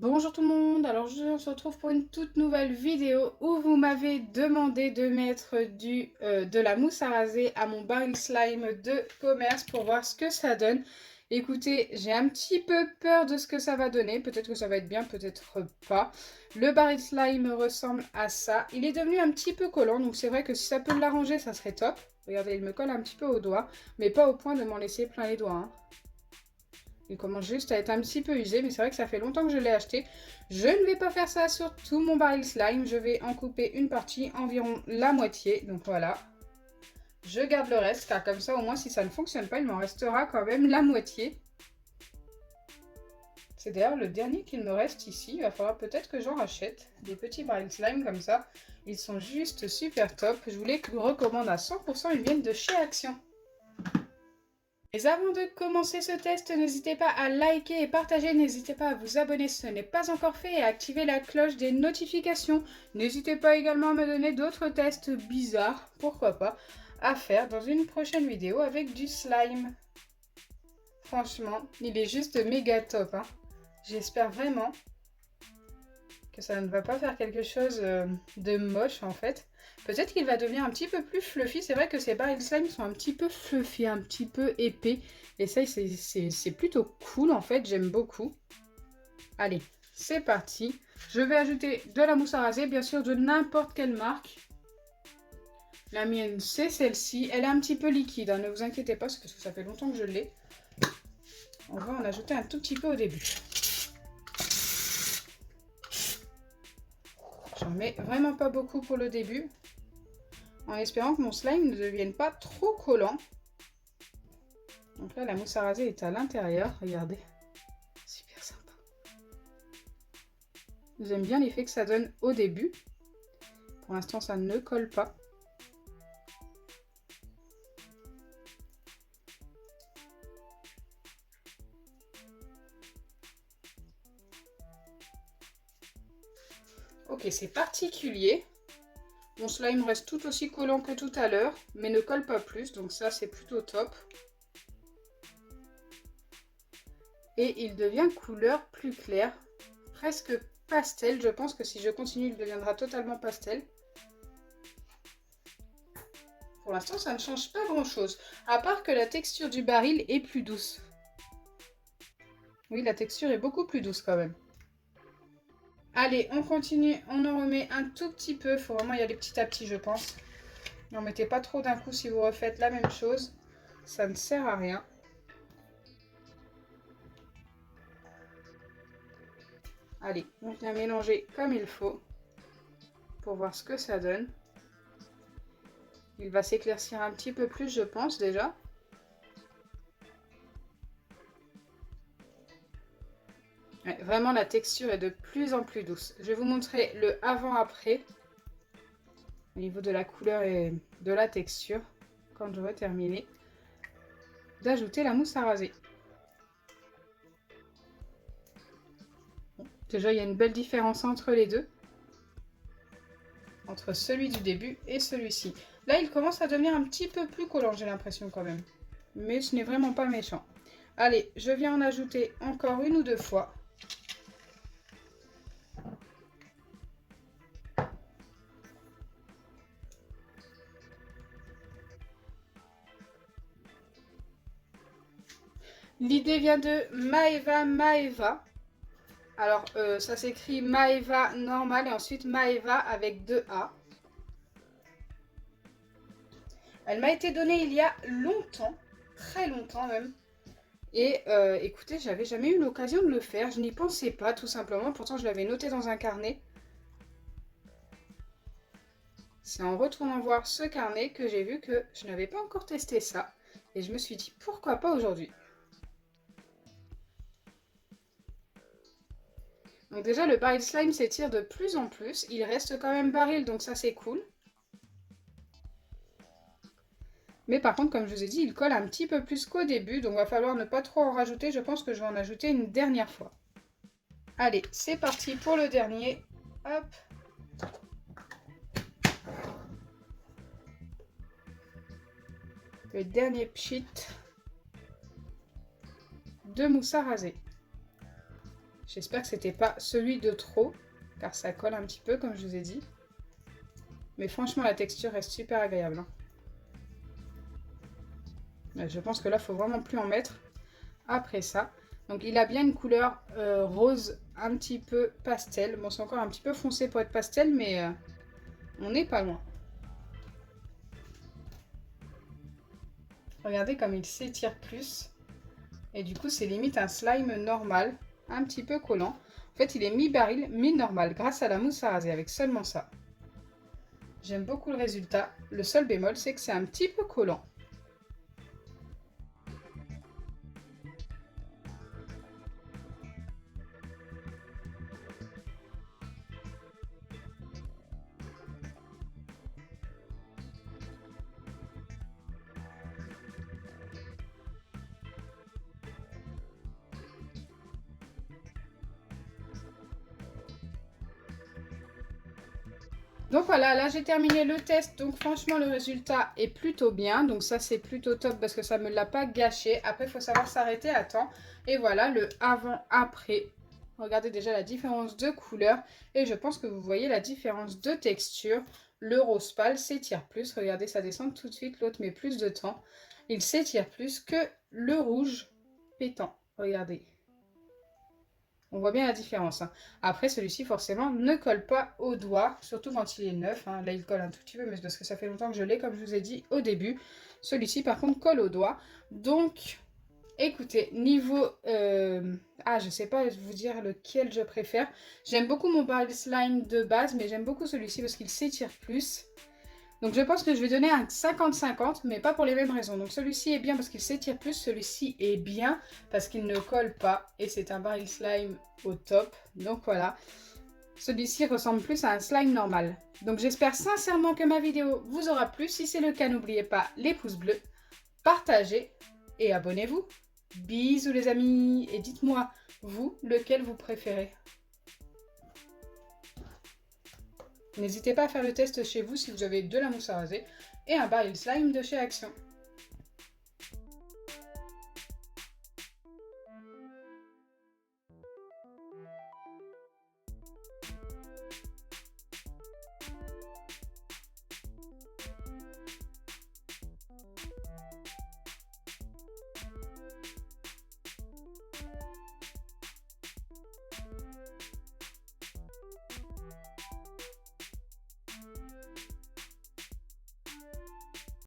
Bonjour tout le monde, alors on se retrouve pour une toute nouvelle vidéo où vous m'avez demandé de mettre de la mousse à raser à mon baril slime de commerce pour voir ce que ça donne. Écoutez, j'ai un petit peu peur de ce que ça va donner, peut-être que ça va être bien, peut-être pas. Le baril slime ressemble à ça, il est devenu un petit peu collant, donc c'est vrai que si ça peut l'arranger, ça serait top. Regardez, il me colle un petit peu au doigt, mais pas au point de m'en laisser plein les doigts, hein. Il commence juste à être un petit peu usé, mais c'est vrai que ça fait longtemps que je l'ai acheté. Je ne vais pas faire ça sur tout mon baril slime. Je vais en couper une partie, environ la moitié. Donc voilà. Je garde le reste, car comme ça, au moins, si ça ne fonctionne pas, il m'en restera quand même la moitié. C'est d'ailleurs le dernier qu'il me reste ici. Il va falloir peut-être que j'en rachète. Des petits barils slime comme ça. Ils sont juste super top. Je vous les recommande à 100%. Ils viennent de chez Action. Mais avant de commencer ce test, n'hésitez pas à liker et partager, n'hésitez pas à vous abonner si ce n'est pas encore fait et à activer la cloche des notifications. N'hésitez pas également à me donner d'autres tests bizarres, pourquoi pas, à faire dans une prochaine vidéo avec du slime. Franchement, il est juste méga top, hein. J'espère vraiment que ça ne va pas faire quelque chose de moche en fait. Peut-être qu'il va devenir un petit peu plus fluffy. C'est vrai que ces barils slime sont un petit peu fluffy, un petit peu épais. Et ça, c'est plutôt cool en fait. J'aime beaucoup. Allez, c'est parti. Je vais ajouter de la mousse à raser, bien sûr de n'importe quelle marque. La mienne, c'est celle-ci. Elle est un petit peu liquide, hein, ne vous inquiétez pas, c'est parce que ça fait longtemps que je l'ai. On va en ajouter un tout petit peu au début. J'en mets vraiment pas beaucoup pour le début, en espérant que mon slime ne devienne pas trop collant. Donc là, la mousse à raser est à l'intérieur, regardez. Super sympa. J'aime bien l'effet que ça donne au début. Pour l'instant, ça ne colle pas. Ok, c'est particulier. Mon slime reste tout aussi collant que tout à l'heure, mais ne colle pas plus, donc ça, c'est plutôt top. Et il devient couleur plus claire, presque pastel. Je pense que si je continue, il deviendra totalement pastel. Pour l'instant, ça ne change pas grand-chose, à part que la texture du baril est plus douce. Oui, la texture est beaucoup plus douce quand même. Allez, on continue, on en remet un tout petit peu. Il faut vraiment y aller petit à petit, je pense. N'en mettez pas trop d'un coup si vous refaites la même chose. Ça ne sert à rien. Allez, on vient mélanger comme il faut pour voir ce que ça donne. Il va s'éclaircir un petit peu plus, je pense, déjà. Ouais, vraiment, la texture est de plus en plus douce. Je vais vous montrer le avant-après au niveau de la couleur et de la texture quand j'aurai terminé d'ajouter la mousse à raser. Bon, déjà, il y a une belle différence entre les deux. Entre celui du début et celui-ci. Là, il commence à devenir un petit peu plus collant, j'ai l'impression quand même. Mais ce n'est vraiment pas méchant. Allez, je viens en ajouter encore une ou deux fois. L'idée vient de Maeva Maeva. Alors, ça s'écrit Maeva normal et ensuite Maeva avec 2 A. Elle m'a été donnée il y a longtemps, très longtemps même. Et écoutez, j'avais jamais eu l'occasion de le faire, je n'y pensais pas tout simplement, pourtant je l'avais noté dans un carnet. C'est en retournant voir ce carnet que j'ai vu que je n'avais pas encore testé ça. Et je me suis dit, pourquoi pas aujourd'hui? Donc déjà, le baril slime s'étire de plus en plus. Il reste quand même baril, donc ça c'est cool. Mais par contre, comme je vous ai dit, il colle un petit peu plus qu'au début. Donc il va falloir ne pas trop en rajouter. Je pense que je vais en ajouter une dernière fois. Allez, c'est parti pour le dernier. Hop. Le dernier pchit de mousse à raser. J'espère que c'était pas celui de trop, car ça colle un petit peu comme je vous ai dit. Mais franchement, la texture reste super agréable. Je pense que là, il faut vraiment plus en mettre après ça. Donc il a bien une couleur rose un petit peu pastel. Bon, c'est encore un petit peu foncé pour être pastel, mais on n'est pas loin. Regardez comme il s'étire plus. Et du coup, c'est limite un slime normal, un petit peu collant. En fait, il est mi-baril, mi-normal, grâce à la mousse à raser, avec seulement ça. J'aime beaucoup le résultat. Le seul bémol, c'est que c'est un petit peu collant. Donc voilà, là j'ai terminé le test, donc franchement le résultat est plutôt bien, donc ça c'est plutôt top parce que ça ne me l'a pas gâché. Après il faut savoir s'arrêter à temps, et voilà le avant-après. Regardez déjà la différence de couleur, et je pense que vous voyez la différence de texture. Le rose pâle s'étire plus, regardez ça descend tout de suite, l'autre met plus de temps. Il s'étire plus que le rouge pétant, regardez. On voit bien la différence. Hein. Après, celui-ci, forcément, ne colle pas au doigt, surtout quand il est neuf. Hein. Là, il colle un tout petit peu, mais c'est parce que ça fait longtemps que je l'ai, comme je vous ai dit au début. Celui-ci, par contre, colle au doigt. Donc, écoutez, niveau... je sais pas vous dire lequel je préfère. J'aime beaucoup mon barrel slime de base, mais j'aime beaucoup celui-ci parce qu'il s'étire plus. Donc je pense que je vais donner un 50-50, mais pas pour les mêmes raisons. Donc celui-ci est bien parce qu'il s'étire plus, celui-ci est bien parce qu'il ne colle pas. Et c'est un baril slime au top. Donc voilà, celui-ci ressemble plus à un slime normal. Donc j'espère sincèrement que ma vidéo vous aura plu. Si c'est le cas, n'oubliez pas les pouces bleus, partagez et abonnez-vous. Bisous les amis, et dites-moi, vous, lequel vous préférez ? N'hésitez pas à faire le test chez vous si vous avez de la mousse à raser et un baril slime de chez Action.